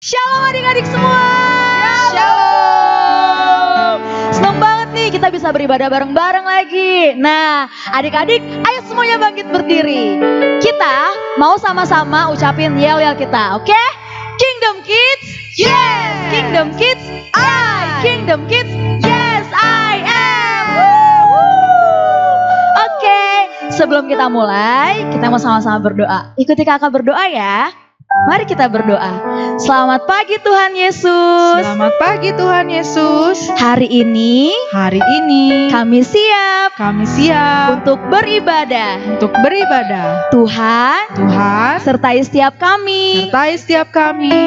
Shalom adik-adik semua. Shalom. Senang banget nih kita bisa beribadah bareng-bareng lagi. Nah, adik-adik, ayo semuanya bangkit berdiri. Kita mau sama-sama ucapin yel-yel kita, oke? Kingdom Kids, yes. Kingdom Kids, I. Kingdom Kids, yes, I am. Oke, sebelum kita mulai, kita mau sama-sama berdoa. Ikuti kakak berdoa ya. Mari kita berdoa. Selamat pagi Tuhan Yesus. Selamat pagi Tuhan Yesus. Hari ini kami siap untuk beribadah. Tuhan sertai setiap kami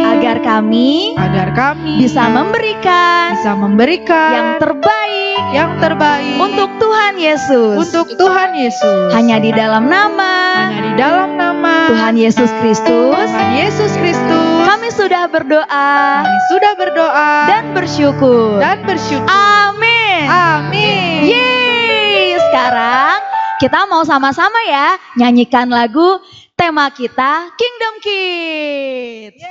agar kami bisa memberikan yang terbaik untuk Tuhan Yesus. Hanya di dalam nama Tuhan Yesus Kristus kami sudah berdoa dan bersyukur. Amin. Yeay. Sekarang kita mau sama-sama ya nyanyikan lagu tema kita Kingdom Kids.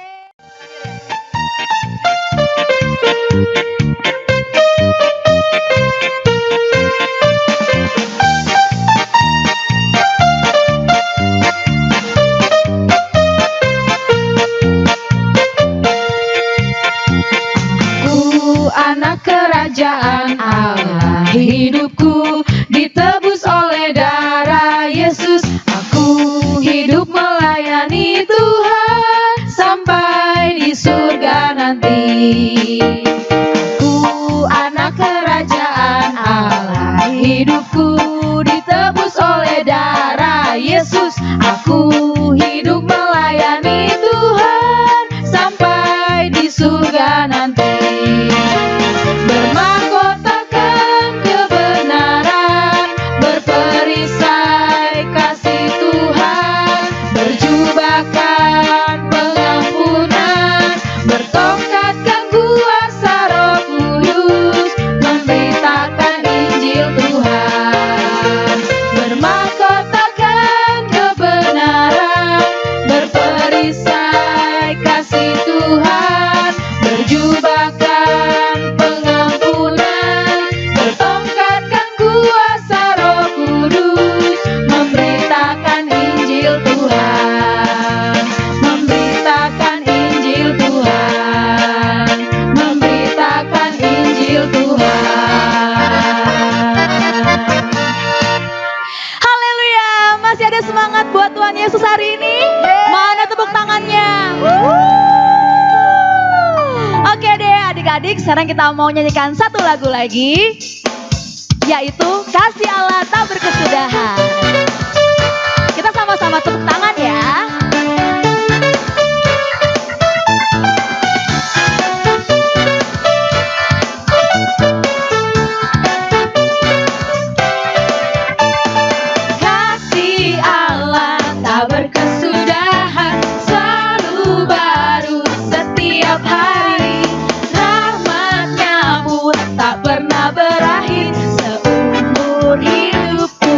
Anak kerajaan Allah, hidupku ditebus oleh darah Yesus. Aku hidup melayani Tuhan sampai di surga nanti. Aku anak kerajaan Allah, hidupku ditebus oleh darah Yesus. Aku hidup melayani Tuhan sampai di surga nanti. Bermahkotakan kebenaran, berperisai kasih Tuhan, berjubahkan pengampunan, bertongkatkan kuasa Roh Kudus, memberitakan Injil Tuhan. Bermahkotakan kebenaran, berperisai kasih Tuhan, berjubahkan pengampunan, bertongkatkan kuasa Roh Kudus, memberitakan Injil Tuhan, memberitakan Injil Tuhan, memberitakan Injil Tuhan. Haleluya. Masih ada semangat buat Tuhan Yesus hari ini? Mana tepuk tangannya? Oke deh adik-adik, sekarang kita mau nyanyikan satu lagu lagi, yaitu Kasih Allah Tak Berkesudahan. Kita sama-sama tepuk tangan ya. Kasih Allah tak berkesudahan, selalu baru setiap hari. Rahmatnya pun tak pernah berakhir seumur hidupku.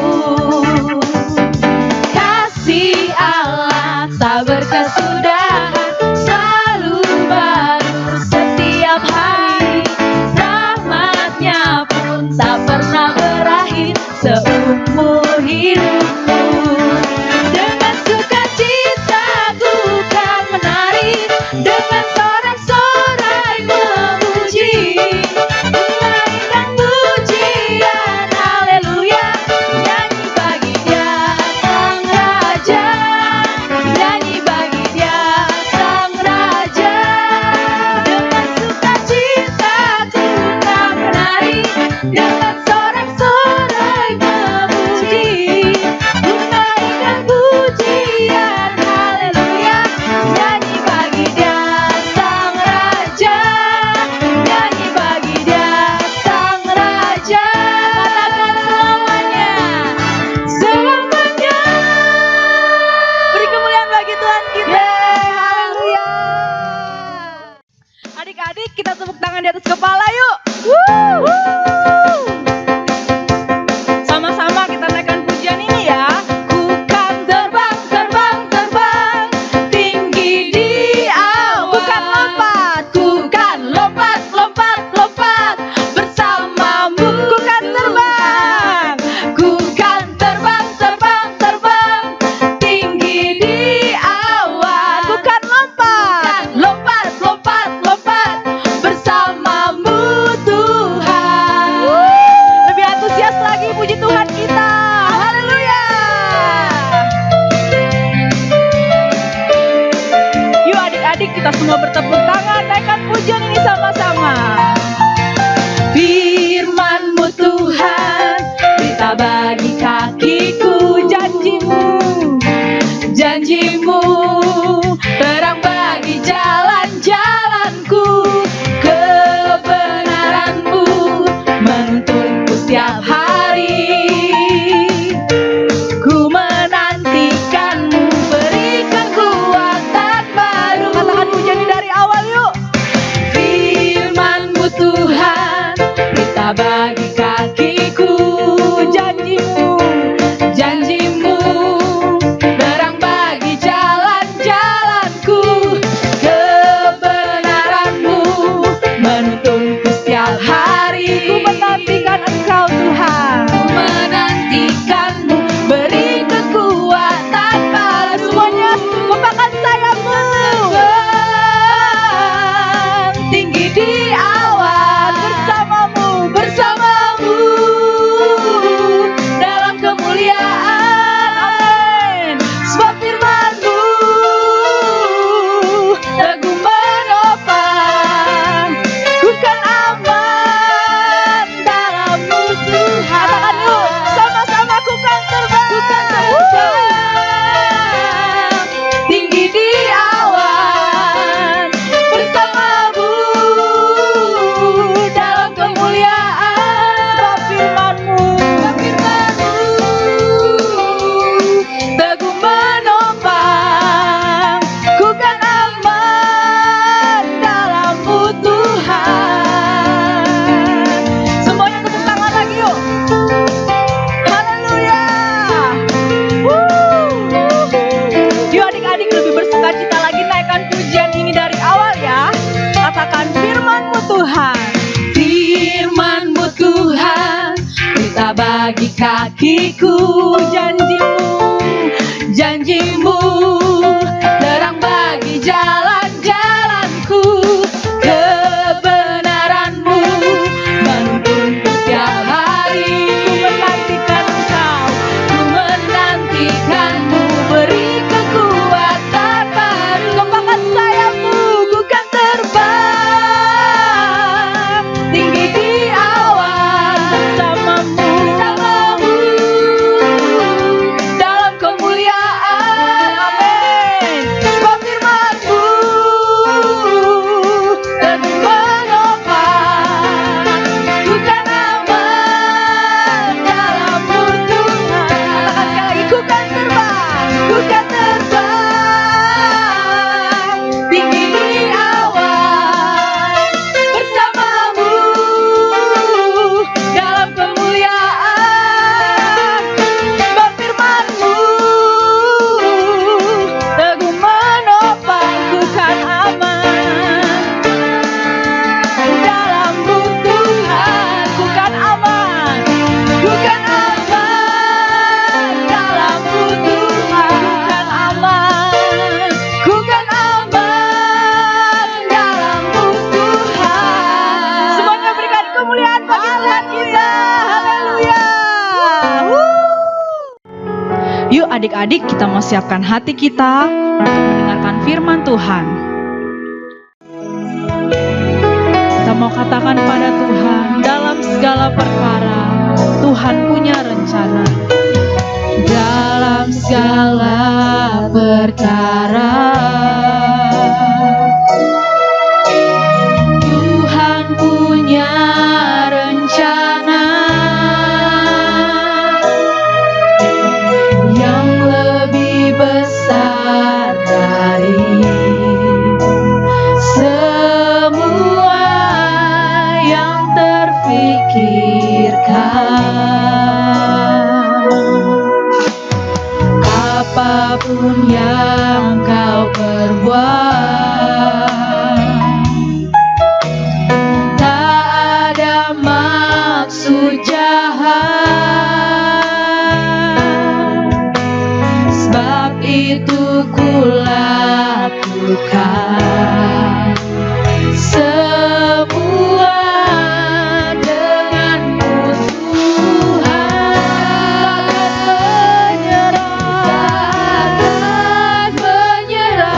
Kasih Allah tak berkesudahan, selalu baru setiap hari. Rahmatnya pun tak pernah berakhir seumur hidupku. Dengan sukacita ku kan menari, dengan sorak-sorai memuji, menaikkan pujian, haleluya, nyanyi bagi Dia Sang Raja, nyanyi bagi Dia Sang Raja. Dengan sukacita ku kan menari, dengan sorak-sorai memuji, menaikkan pujian, haleluya, nyanyi bagi Dia Sang Raja, nyanyi bagi Dia Sang Raja. Katakan selamanya. Beri kemuliaan bagi Tuhan kita. Haleluya. Adik-adik, kita tepuk tangan di atas kepala yuk. Sama-sama kita naikkan pujian ini ya. Ku kan terbang, terbang, terbang tinggi di awan. Bukan lompat. kita semua bertepuk tangan, naikkan pujian ini sama-sama. Firman-Mu Tuhan, berita bagi kakiku. Janji-Mu, terang bagi jalan-jalanku. Kebenaran-Mu menuntunku setiap hari. Ku menantikan-Mu, berikan kuatan baru. Katakan pujian ini dari awal yuk. Firman-Mu Tuhan, berita bagi kakiku. Janji-Mu, terang bagi jalan-jalanku. Kebenaran-Mu menuntunku setiap hari. Ku menantikan Engkau Tuhan. Ku menantikan-Mu, beri kekuatan baru. Semuanya gempalkan sayapmu. Tinggi di awan, bersamamu dalam kemuliaan. Amin. Sebab firman-Mu teguh menopang, ku kan aman dalam-Mu Tuhan. Katakan yuk, sama-sama ku kan terbang. Tinggi di awan, bersamamu dalam kemuliaan. Sebab firman-Mu teguh menopang, ku kan aman dalam-Mu Tuhan. Semuanya tepuk tangan lagi yuk. Haleluya. Yuk adik-adik lebih bersukacita lagi, naikkan pujian ini dari awal ya. Katakan firman-Mu Tuhan. Firman-Mu Tuhan, berita bagi kakiku. Janji-Mu, terang bagi jalan-jalanku. Kebenaran-Mu menuntunku setiap hari. Ku menantikan-Mu, beri kekuatan baru. Gempalkan sayapmu, ku kan terbang tinggi di awan. Bersamamu dalam kemuliaan. Amin. Sebab firman-Mu teguh menopang, ku kan aman dalam-Mu Tuhan. Katakan sekali lagi, ku kan terbang tinggi di awan. Bersamamu dalam kemuliaan. Sebab firman-Mu teguh menopang, ku kan aman dalam-Mu Tuhan. Ku kan aman dalam-Mu Tuhan. Ku kan aman dalam-Mu Tuhan. Semuanya berikan kemuliaan bagi Tuhan kita. Haleluya. Yuk adik-adik, kita mau siapkan hati kita untuk mendengarkan firman Tuhan. Kita mau katakan pada Tuhan, dalam segala perkara Tuhan punya rencana. Dalam segala perkara Tuhan punya rencana yang lebih besar dari semua yang terfikirkan. Apapun yang kau perbuat, tak ada maksud jahat. Sebab itu ku lakukan semua dengan Tuhan. Takkan menyerah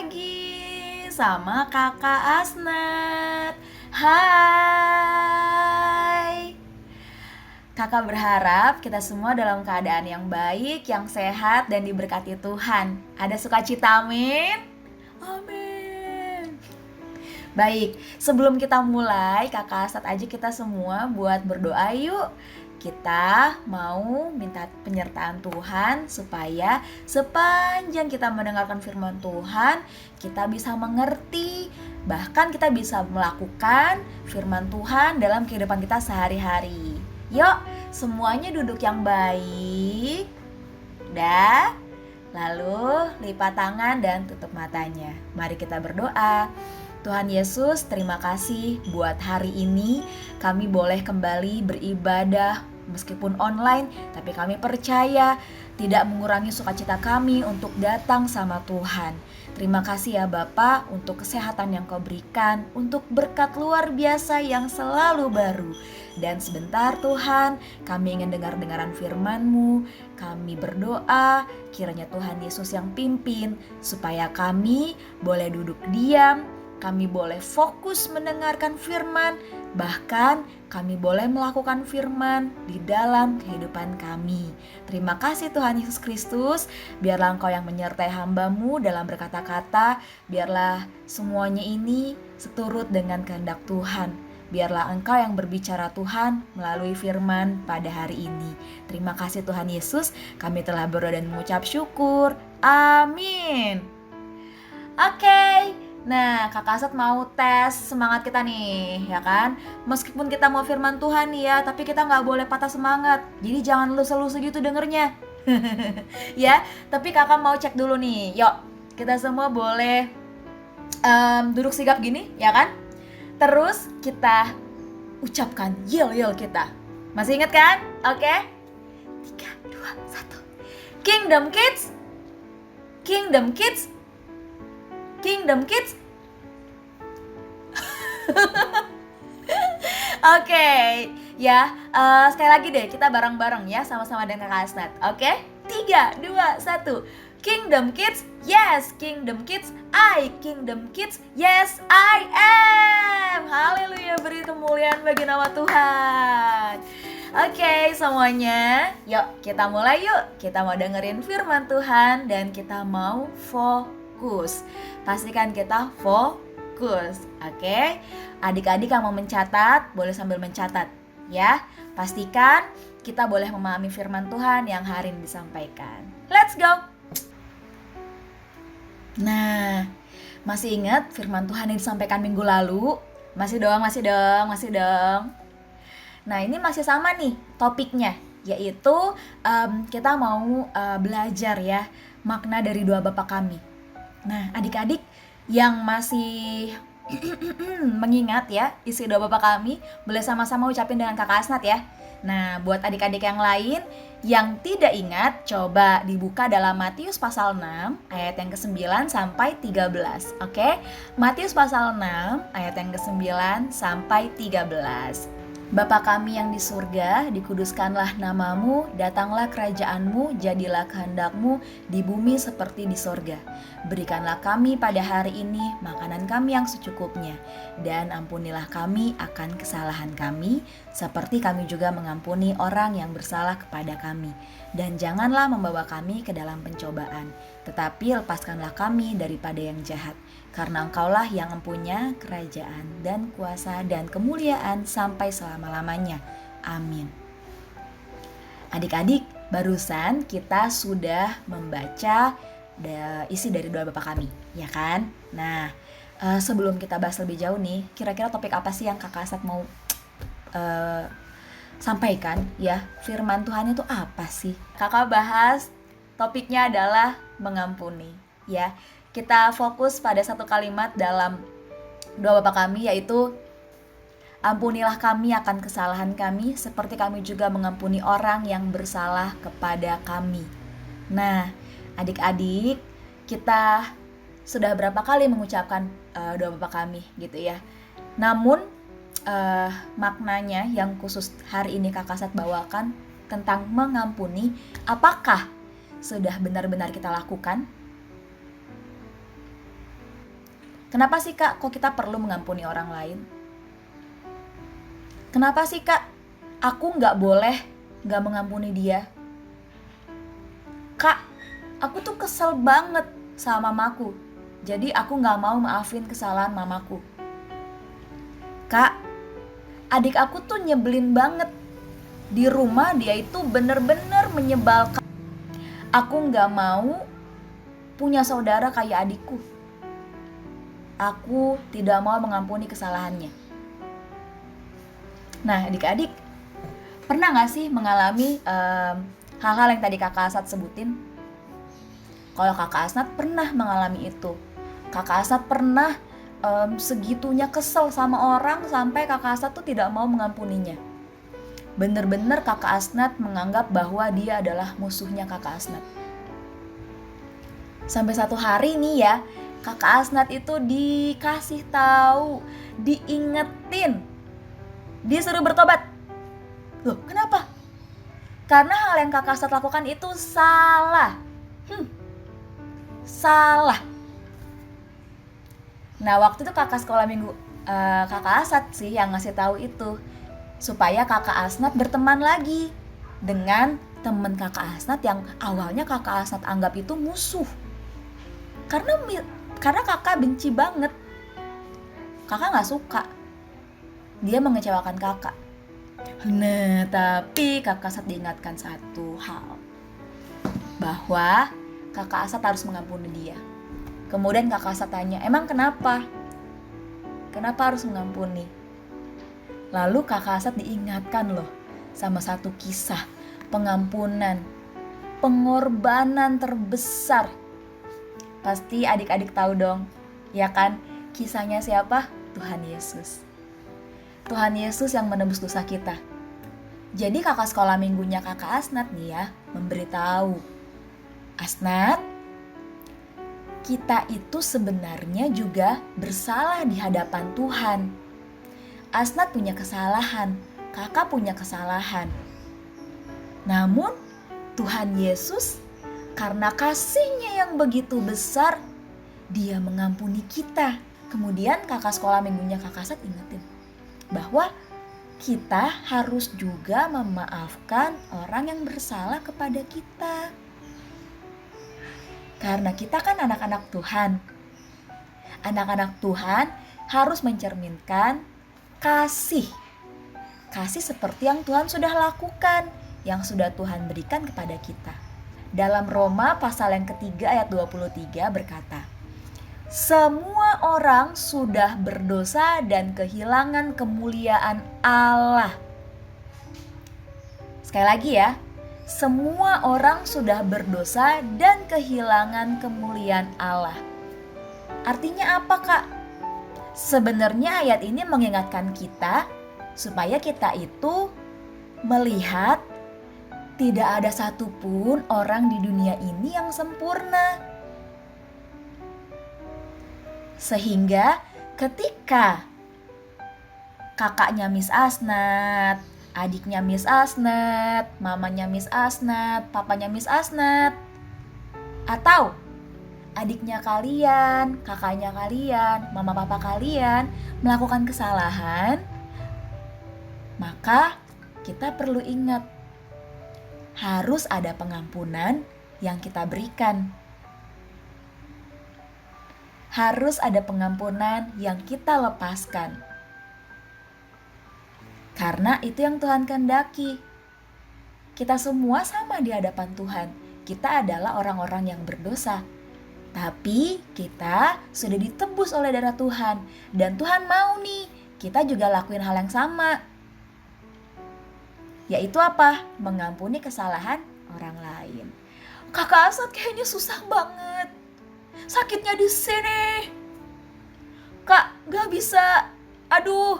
lagi sama Kakak Asnat. Hai. Kakak berharap kita semua dalam keadaan yang baik, yang sehat, dan diberkati Tuhan. Ada sukacita, amin? Amin. Baik, sebelum kita mulai, Kakak Asnat aja kita semua buat berdoa yuk. Kita mau minta penyertaan Tuhan supaya sepanjang kita mendengarkan firman Tuhan, kita bisa mengerti, bahkan kita bisa melakukan firman Tuhan dalam kehidupan kita sehari-hari. Yuk, semuanya duduk yang baik. Udah? Lalu lipat tangan dan tutup matanya. Mari kita berdoa. Tuhan Yesus, terima kasih buat hari ini kami boleh kembali beribadah meskipun online, tapi kami percaya tidak mengurangi sukacita kami untuk datang sama Tuhan. Terima kasih ya Bapa untuk kesehatan yang Kau berikan, untuk berkat luar biasa yang selalu baru. Dan sebentar Tuhan, kami ingin dengar-dengaran firman-Mu. Kami berdoa kiranya Tuhan Yesus yang pimpin, supaya kami boleh duduk diam, kami boleh fokus mendengarkan firman, bahkan kami boleh melakukan firman di dalam kehidupan kami. Terima kasih Tuhan Yesus Kristus, biarlah Engkau yang menyertai hamba-Mu dalam berkata-kata, biarlah semuanya ini seturut dengan kehendak Tuhan. Biarlah Engkau yang berbicara Tuhan melalui firman pada hari ini. Terima kasih Tuhan Yesus, kami telah berdoa dan mengucap syukur. Amin. Oke. Nah, Kakak Asnat mau tes semangat kita nih, ya kan? Meskipun kita mau firman Tuhan nih ya, tapi kita gak boleh patah semangat. Jadi jangan lusa-lusa gitu dengernya. Ya, tapi kakak mau cek dulu nih. Yuk, kita semua boleh duduk sigap gini, ya kan? Terus kita ucapkan yel-yel kita. Masih ingat kan? Oke? 3, 2, 1. Kingdom Kids. Kingdom Kids. Kingdom Kids. Oke, ya sekali lagi deh kita bareng-bareng ya sama-sama dengan Kakak Asnat. Oke, 3, 2, 1. Kingdom Kids, yes. Kingdom Kids, Kingdom Kids, yes I am. Haleluya, beri kemuliaan bagi nama Tuhan. Oke, semuanya, yuk kita mulai yuk. Kita mau dengerin firman Tuhan dan kita mau fokus. Pastikan kita fokus, oke? Adik-adik yang mau mencatat, boleh sambil mencatat, ya. Pastikan kita boleh memahami firman Tuhan yang hari ini disampaikan. Let's go! Nah, masih ingat firman Tuhan yang disampaikan minggu lalu? Masih dong. Nah, ini masih sama nih topiknya, yaitu kita mau belajar ya makna dari doa Bapa kami. Nah, adik-adik yang masih mengingat ya isi doa Bapa kami, boleh sama-sama ucapin dengan Kakak Asnat ya. Nah, buat adik-adik yang lain yang tidak ingat, coba dibuka dalam Matius pasal 6 ayat yang ke-9 sampai 13. Oke? Matius pasal 6 ayat yang ke-9 sampai 13. Bapa kami yang di surga, dikuduskanlah namamu, datanglah kerajaanmu, jadilah kehendakmu di bumi seperti di surga. Berikanlah kami pada hari ini makanan kami yang secukupnya, dan ampunilah kami akan kesalahan kami, seperti kami juga mengampuni orang yang bersalah kepada kami. Dan janganlah membawa kami ke dalam pencobaan, tetapi lepaskanlah kami daripada yang jahat. Karena Engkaulah yang mempunyai kerajaan dan kuasa dan kemuliaan sampai selama-lamanya. Amin. Adik-adik, barusan kita sudah membaca isi dari doa Bapa kami, ya kan? Nah, sebelum kita bahas lebih jauh nih, kira-kira topik apa sih yang Kakak Asnat mau sampaikan ya? Firman Tuhan itu apa sih? Kakak bahas topiknya adalah mengampuni, ya. Kita fokus pada satu kalimat dalam doa Bapa kami, yaitu ampunilah kami akan kesalahan kami seperti kami juga mengampuni orang yang bersalah kepada kami. Nah, adik-adik, kita sudah berapa kali mengucapkan doa Bapa kami gitu ya. Namun maknanya yang khusus hari ini Kakak Asnat bawakan tentang mengampuni, apakah sudah benar-benar kita lakukan? Kenapa sih Kak, kok kita perlu mengampuni orang lain? Kenapa sih Kak, aku nggak boleh nggak mengampuni dia? Kak, aku tuh kesel banget sama mamaku, jadi aku nggak mau maafin kesalahan mamaku. Kak, adik aku tuh nyebelin banget. Di rumah dia itu bener-bener menyebalkan. Aku nggak mau punya saudara kayak adikku. Aku tidak mau mengampuni kesalahannya. Nah, adik-adik, pernah gak sih mengalami hal-hal yang tadi Kakak Asad sebutin? Kalau Kakak Asad pernah mengalami itu. Kakak Asad pernah segitunya kesel sama orang sampai Kakak Asad tuh tidak mau mengampuninya. Bener-bener Kakak Asnat menganggap bahwa dia adalah musuhnya Kakak Asnat. Sampai satu hari nih ya, Kakak Asnat itu dikasih tahu, diingetin, disuruh bertobat. Loh, kenapa? Karena hal yang Kakak Asnat lakukan itu salah. Salah. Nah, waktu itu kakak sekolah minggu Kakak Asad sih yang ngasih tahu itu, supaya Kakak Asnat berteman lagi dengan teman Kakak Asnat yang awalnya Kakak Asnat anggap itu musuh. Karena kakak benci banget. Kakak gak suka dia mengecewakan kakak. Nah, tapi Kakak Asad diingatkan satu hal, bahwa Kakak Asad harus mengampuni dia. Kemudian Kakak Asad tanya, emang kenapa? Kenapa harus mengampuni? Lalu Kakak Asad diingatkan loh sama satu kisah pengampunan, pengorbanan terbesar. Pasti adik-adik tahu dong, ya kan? Kisahnya siapa? Tuhan Yesus. Tuhan Yesus yang menebus dosa kita. Jadi kakak sekolah minggunya Kakak Asnat nih ya, memberitahu, Asnat, kita itu sebenarnya juga bersalah di hadapan Tuhan. Asnat punya kesalahan, kakak punya kesalahan. Namun Tuhan Yesus karena kasihnya yang begitu besar, dia mengampuni kita. Kemudian kakak sekolah minggunya Kakak Asad ingetin bahwa kita harus juga memaafkan orang yang bersalah kepada kita. Karena kita kan anak-anak Tuhan. Anak-anak Tuhan harus mencerminkan kasih. Kasih seperti yang Tuhan sudah lakukan, yang sudah Tuhan berikan kepada kita. Dalam Roma pasal yang ketiga ayat 23 berkata, semua orang sudah berdosa dan kehilangan kemuliaan Allah. Sekali lagi ya, semua orang sudah berdosa dan kehilangan kemuliaan Allah. Artinya apa Kak? Sebenarnya ayat ini mengingatkan kita supaya kita itu melihat tidak ada satupun orang di dunia ini yang sempurna. Sehingga ketika kakaknya Miss Asnat, adiknya Miss Asnat, mamanya Miss Asnat, papanya Miss Asnat, atau adiknya kalian, kakaknya kalian, mama papa kalian melakukan kesalahan, maka kita perlu ingat, harus ada pengampunan yang kita berikan. Harus ada pengampunan yang kita lepaskan. Karena itu yang Tuhan kehendaki. Kita semua sama di hadapan Tuhan. Kita adalah orang-orang yang berdosa. Tapi kita sudah ditebus oleh darah Tuhan. Dan Tuhan mau nih, kita juga lakuin hal yang sama. Yaitu apa? Mengampuni kesalahan orang lain. Kakak Asad kayaknya susah banget. Sakitnya di sini. Kak, gak bisa. Aduh.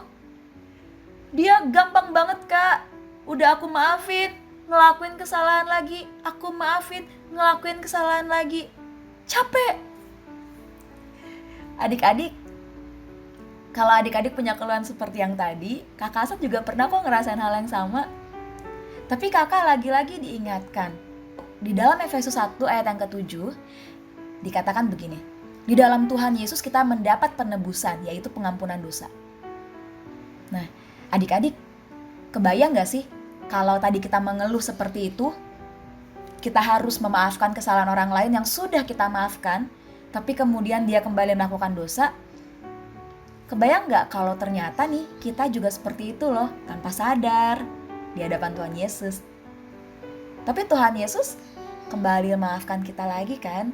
Dia gampang banget Kak. Udah aku maafin, ngelakuin kesalahan lagi. Aku maafin, ngelakuin kesalahan lagi. Capek. Adik-adik, kalau adik-adik punya keluhan seperti yang tadi, Kakak Asad juga pernah kok ngerasain hal yang sama. Tapi kakak lagi-lagi diingatkan. Di dalam Efesus 1 ayat yang ke-7 dikatakan begini, Di dalam Tuhan Yesus kita mendapat penebusan, yaitu pengampunan dosa. Nah, adik-adik, kebayang gak sih kalau tadi kita mengeluh seperti itu, kita harus memaafkan kesalahan orang lain yang sudah kita maafkan, tapi kemudian dia kembali melakukan dosa? Kebayang gak kalau ternyata nih kita juga seperti itu loh, tanpa sadar di hadapan Tuhan Yesus. Tapi Tuhan Yesus kembali memaafkan kita lagi kan?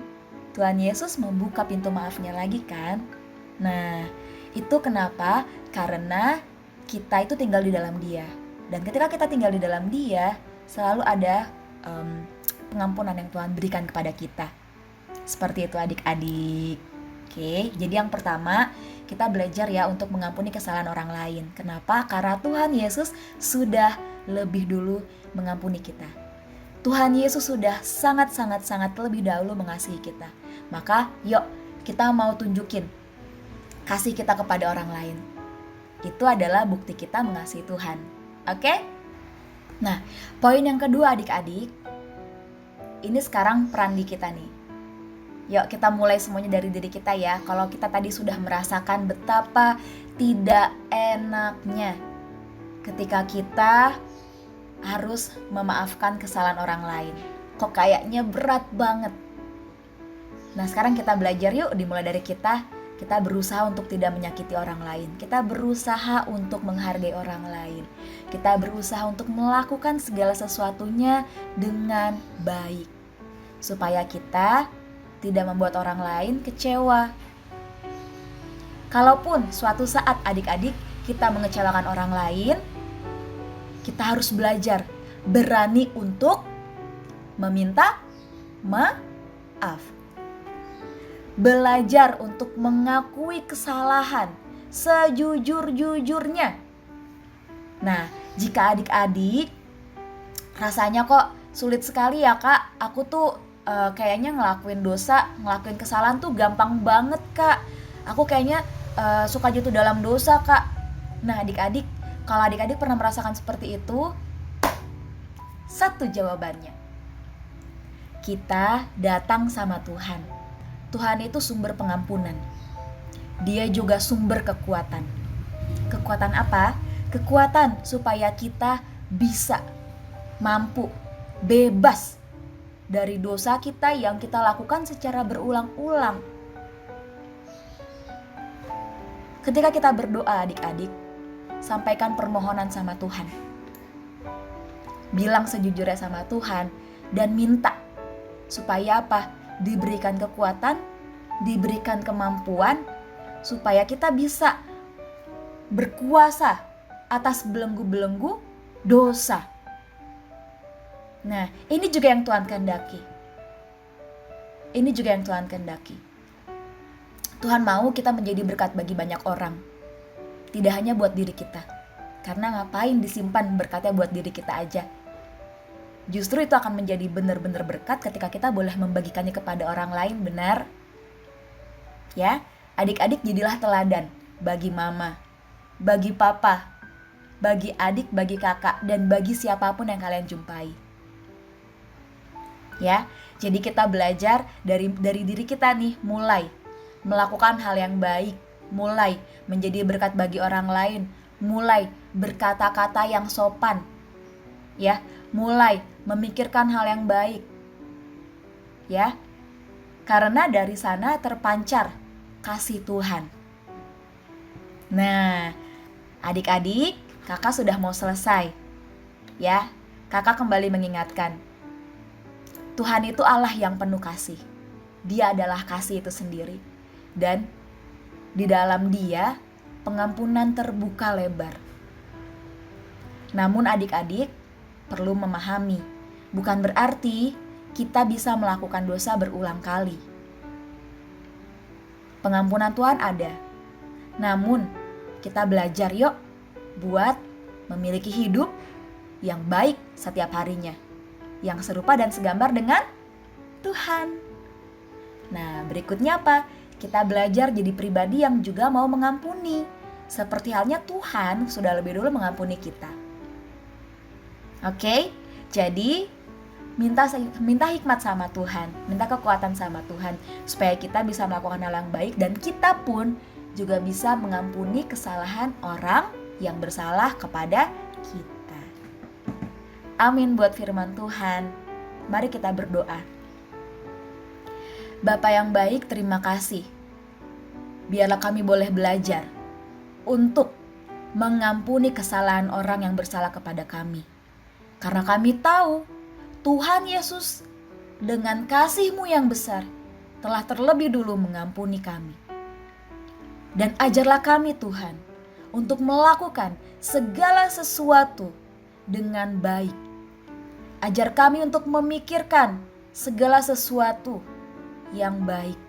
Tuhan Yesus membuka pintu maafnya lagi kan? Nah, itu kenapa? Karena kita itu tinggal di dalam Dia. Dan ketika kita tinggal di dalam Dia, selalu ada pengampunan yang Tuhan berikan kepada kita. Seperti itu adik-adik. Oke, jadi yang pertama kita belajar ya untuk mengampuni kesalahan orang lain. Kenapa? Karena Tuhan Yesus sudah lebih dulu mengampuni kita. Tuhan Yesus sudah sangat lebih dahulu mengasihi kita. Maka yuk kita mau tunjukin kasih kita kepada orang lain. Itu adalah bukti kita mengasihi Tuhan. Oke? Nah, poin yang kedua adik-adik, ini sekarang peran di kita nih. Yuk kita mulai semuanya dari diri kita ya. Kalau kita tadi sudah merasakan betapa tidak enaknya ketika kita harus memaafkan kesalahan orang lain. Kok kayaknya berat banget. Nah sekarang kita belajar yuk, dimulai dari kita. Kita berusaha untuk tidak menyakiti orang lain. Kita berusaha untuk menghargai orang lain. Kita berusaha untuk melakukan segala sesuatunya dengan baik. Supaya kita tidak membuat orang lain kecewa. Kalaupun suatu saat adik-adik kita mengecewakan orang lain, kita harus belajar berani untuk meminta maaf. Belajar untuk mengakui kesalahan sejujur-jujurnya. Nah, jika adik-adik rasanya kok sulit sekali ya kak, aku tuh kayaknya ngelakuin kesalahan tuh gampang banget kak. Aku kayaknya suka jatuh dalam dosa kak. Nah adik-adik, kalau adik-adik pernah merasakan seperti itu, satu jawabannya. Kita datang sama Tuhan. Tuhan itu sumber pengampunan. Dia juga sumber kekuatan. Kekuatan apa? Kekuatan supaya kita bisa mampu bebas dari dosa kita yang kita lakukan secara berulang-ulang. Ketika kita berdoa adik-adik, sampaikan permohonan sama Tuhan. Bilang sejujurnya sama Tuhan dan minta supaya apa? Diberikan kekuatan, diberikan kemampuan supaya kita bisa berkuasa atas belenggu-belenggu dosa. Nah, ini juga yang Tuhan kehendaki. Ini juga yang Tuhan kehendaki. Tuhan mau kita menjadi berkat bagi banyak orang. Tidak hanya buat diri kita. Karena ngapain disimpan berkatnya buat diri kita aja. Justru itu akan menjadi benar-benar berkat ketika kita boleh membagikannya kepada orang lain, benar? Ya, adik-adik jadilah teladan bagi mama, bagi papa, bagi adik, bagi kakak, dan bagi siapapun yang kalian jumpai. Ya, jadi kita belajar dari diri kita nih, mulai melakukan hal yang baik, mulai menjadi berkat bagi orang lain, mulai berkata-kata yang sopan, ya, mulai memikirkan hal yang baik, ya, karena dari sana terpancar kasih Tuhan. Nah, adik-adik, kakak sudah mau selesai, ya, kakak kembali mengingatkan, Tuhan itu Allah yang penuh kasih, Dia adalah kasih itu sendiri, dan di dalam Dia pengampunan terbuka lebar. Namun adik-adik perlu memahami, bukan berarti kita bisa melakukan dosa berulang kali. Pengampunan Tuhan ada, namun kita belajar yuk buat memiliki hidup yang baik setiap harinya, yang serupa dan segambar dengan Tuhan. Nah, berikutnya apa? Kita belajar jadi pribadi yang juga mau mengampuni, seperti halnya Tuhan sudah lebih dulu mengampuni kita. Oke, jadi minta hikmat sama Tuhan, minta kekuatan sama Tuhan supaya kita bisa melakukan hal yang baik dan kita pun juga bisa mengampuni kesalahan orang yang bersalah kepada kita. Amin buat firman Tuhan. Mari kita berdoa. Bapa yang baik, terima kasih. Biarlah kami boleh belajar untuk mengampuni kesalahan orang yang bersalah kepada kami. Karena kami tahu Tuhan Yesus dengan kasih-Mu yang besar telah terlebih dulu mengampuni kami. Dan ajarlah kami Tuhan untuk melakukan segala sesuatu dengan baik. Ajar kami untuk memikirkan segala sesuatu yang baik.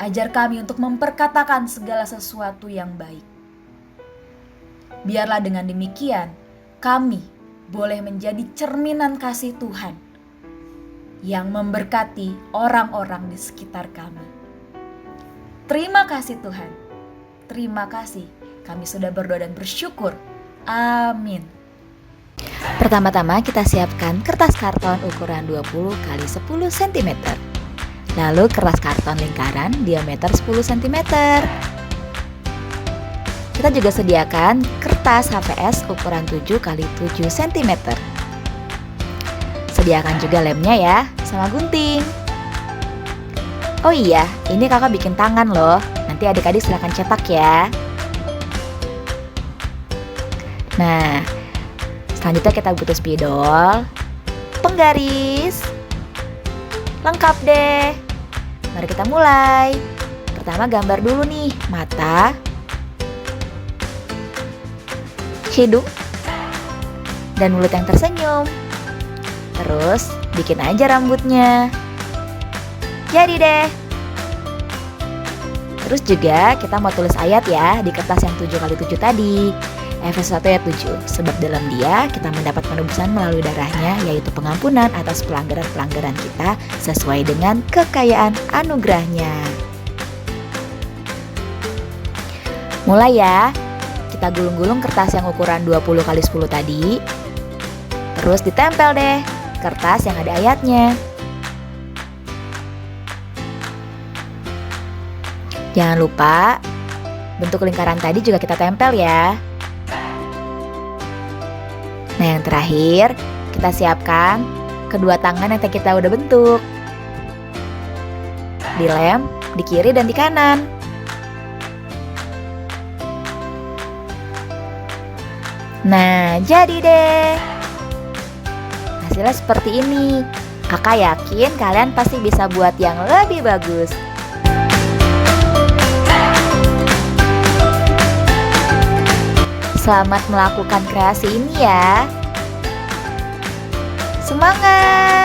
Ajar kami untuk memperkatakan segala sesuatu yang baik. Biarlah dengan demikian kami boleh menjadi cerminan kasih Tuhan yang memberkati orang-orang di sekitar kami. Terima kasih Tuhan. Terima kasih. Kami sudah berdoa dan bersyukur. Amin. Pertama-tama kita siapkan kertas karton ukuran 20 x 10 cm. Lalu kertas karton lingkaran diameter 10 cm. Kita juga sediakan kertas HVS ukuran 7 x 7 cm. Sediakan juga lemnya ya, sama gunting. Oh iya, ini kakak bikin tangan loh. Nanti adik-adik silakan cetak ya. Nah, selanjutnya kita butuh spidol, penggaris. Lengkap deh. Mari kita mulai. Pertama gambar dulu nih, mata, hidung, dan mulut yang tersenyum. Terus bikin aja rambutnya. Jadi deh. Terus juga kita mau tulis ayat ya di kertas yang 7x7 tadi. Efesus 1 ayat 7. Sebab dalam Dia kita mendapat penebusan melalui darahnya, yaitu pengampunan atas pelanggaran-pelanggaran kita sesuai dengan kekayaan anugerahnya. Mulai ya. Kita gulung-gulung kertas yang ukuran 20x10 tadi. Terus ditempel deh kertas yang ada ayatnya. Jangan lupa bentuk lingkaran tadi juga kita tempel ya. Nah, yang terakhir kita siapkan kedua tangan yang kita udah bentuk. Dilem di kiri dan di kanan. Nah, jadi deh. Hasilnya seperti ini. Kakak yakin kalian pasti bisa buat yang lebih bagus. Selamat melakukan kreasi ini ya. Semangat!